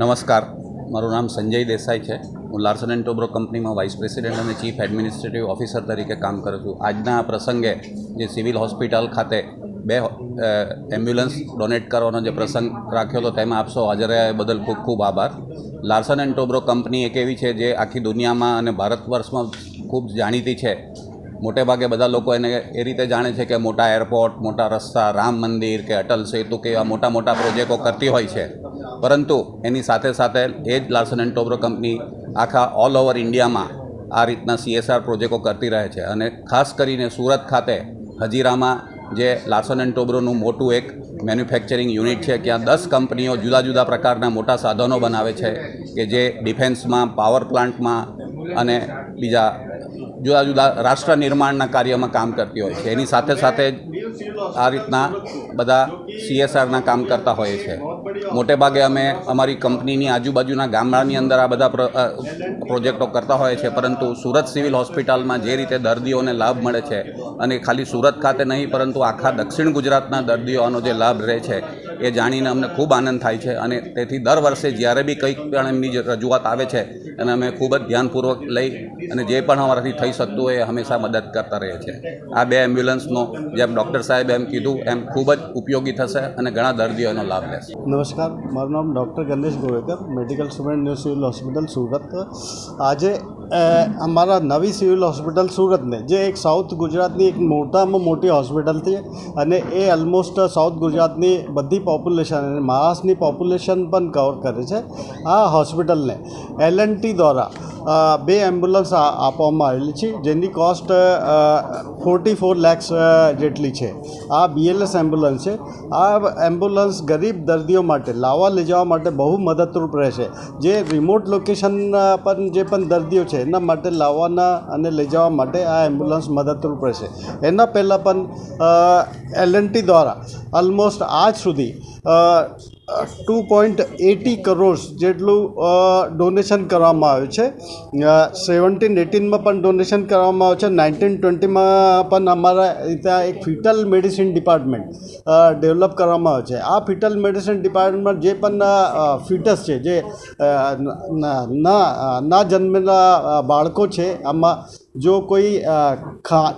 નમસ્કાર, મારું નામ સંજય દેસાઈ છે. હું લાર્સન એન્ડ ટોબ્રો કંપનીમાં વાઇસ પ્રેસિડેન્ટ અને ચીફ એડમિનિસ્ટ્રેટિવ ઓફિસર તરીકે કામ કરું છું. આજના આ પ્રસંગે જે સિવિલ હોસ્પિટલ ખાતે 2 એમ્બ્યુલન્સ ડોનેટ કરવાનો જે પ્રસંગ રાખ્યો હતો તેમાં આપશો હાજર રહ્યા એ બદલ ખૂબ ખૂબ આભાર. લાર્સન એન્ડ ટોબ્રો કંપની એક એવી છે જે આખી દુનિયામાં અને ભારત વર્ષમાં ખૂબ જાણીતી છે. મોટે ભાગે બધા લોકો એને એ રીતે જાણે છે કે મોટા એરપોર્ટ, મોટા રસ્તા, રામ મંદિર કે અટલ સેતુ કે એવા મોટા મોટા પ્રોજેક્ટો કરતી હોય છે. પરંતુ એની સાથે સાથે એ જ લાર્સન એન્ડ ટોબ્રો કંપની આખા ઓલ ઓવર ઇન્ડિયામાં આ રીતના CSR પ્રોજેક્ટો કરતી રહે છે. અને ખાસ કરીને સુરત ખાતે હજીરામાં જે લાર્સન એન્ડ ટોબ્રોનું મોટું એક મેન્યુફેક્ચરિંગ યુનિટ છે, ત્યાં 10 કંપનીઓ જુદા જુદા પ્રકારના મોટા સાધનો બનાવે છે કે જે ડિફેન્સમાં, પાવર પ્લાન્ટમાં અને બીજા જુદા જુદા રાષ્ટ્ર નિર્માણના કાર્યમાં કામ કરતી હોય છે. એની સાથે સાથે આ રીતના બધા CSRના કામ કરતા હોઈએ છે. મોટે ભાગે અમે અમારી કંપનીની આજુબાજુના ગામડાની અંદર આ બધા પ્રોજેક્ટો કરતા હોય છે. પરંતુ સુરત સિવિલ હોસ્પિટલમાં જે રીતે દર્દીઓને લાભ મળે છે, અને ખાલી સુરત ખાતે નહીં પરંતુ આખા દક્ષિણ ગુજરાતના દર્દીઓનો જે લાભ રહે છે એ જાણીને અમને ખૂબ આનંદ થાય છે. અને તેથી દર વર્ષે જ્યારે બી કંઈક પણ એમની રજૂઆત આવે છે એને અમે ખૂબ જ ધ્યાનપૂર્વક લઈ અને જે પણ અમારાથી થઈ શકતું હોય એ હંમેશા મદદ કરતા રહીએ છીએ. આ 2 એમ્બ્યુલન્સનો જેમ ડૉક્ટર સાહેબે એમ કીધું એમ ખૂબ જ ઉપયોગી થશે અને ઘણા દર્દીઓ એનો લાભ લેશે. નમસ્કાર, મારું નામ doctor Ganesh Govekar, medical student new civil hospital Surat. આજે અમારા નવી સિવિલ હોસ્પિટલ સુરતને જે એક સાઉથ ગુજરાતની એક મોટામાં મોટી હોસ્પિટલ છે અને એ ઓલમોસ્ટ સાઉથ ગુજરાતની બધી પોપ્યુલેશન અને મહારાષ્ટ્રની પોપ્યુલેશન પણ કવર કરે છે. આ હોસ્પિટલને L&T દ્વારા 2 એમ્બ્યુલન્સ આપવામાં આવેલી છે, જેની કોસ્ટ 44 lakhs જેટલી છે. આ BLS એમ્બ્યુલન્સ છે. આ એમ્બ્યુલન્સ ગરીબ દર્દીઓ માટે લાવવા લઈ જવા માટે બહુ મદદરૂપ રહેશે. જે રિમોટ લોકેશન પર જે પણ દર્દીઓ છે એના માટે લાવવાના અને લઈ જવા માટે આ એમ્બ્યુલન્સ મદદરૂપ રહેશે. એના પહેલાં પણ L&T દ્વારા ઓલમોસ્ટ આજ સુધી 2.80 crores જેટલું ડોનેશન કરવામાં આવ્યું છે. 17-18માં પણ ડોનેશન કરવામાં આવ્યું છે. 19-20માં પણ અમારા ત્યાં એક ફિટલ મેડિસિન ડિપાર્ટમેન્ટ ડેવલપ કરવામાં આવ્યું છે. આ ફિટલ મેડિસિન ડિપાર્ટમેન્ટ જે પણ ફિટસ છે, જે ના જન્મેલા બાળકો છે, આમાં જો કોઈ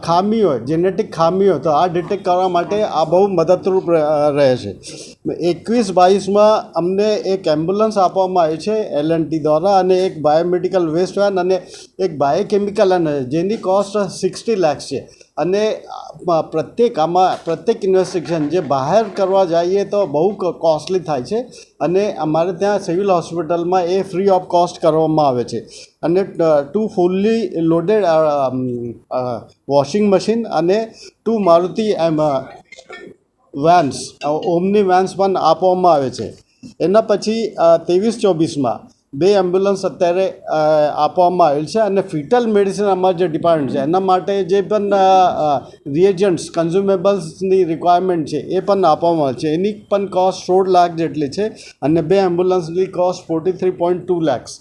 ખામી હોય, જેનેટિક ખામી હોય તો આ ડિટેક્ટ કરવા માટે આ બહુ મદદરૂપ રહે છે. 21-22માં અમને એક એમ્બ્યુલન્સ આપવામાં આવી છે L&T દ્વારા, અને એક બાયોમેડિકલ વેસ્ટ વેન અને એક બાયોકેમિકલ અને જેની કોસ્ટ 60 lakhs છે. અને પ્રત્યેક ઇન્વેસ્ટિગેશન જે બહાર કરવા જઈએ તો બહુ કોસ્ટલી થાય છે, અને અમારે ત્યાં સિવિલ હોસ્પિટલમાં એ ફ્રી ઓફ કોસ્ટ કરવામાં આવે છે. અને 2 ફુલ્લી લોડેડ વોશિંગ મશીન અને 2 મારુતિ વેન્સ, ઓમની વેન્સ પણ આપવામાં આવે છે. એના પછી 23-24માં 2 એમ્બ્યુલન્સ અત્યારે આપવામાં આવેલ છે. અને ફિટલ મેડિસિન અમારા જે ડિપાર્ટમેન્ટ છે એના માટે જે પણ રિએજન્ટ્સ, કન્ઝ્યુમેબલ્સની રિક્વાયરમેન્ટ છે એ પણ આપવામાં આવે છે. એની પણ કોસ્ટ 16 લાખ જેટલી છે, અને 2 એમ્બ્યુલન્સની કોસ્ટ 43.2 lakhs.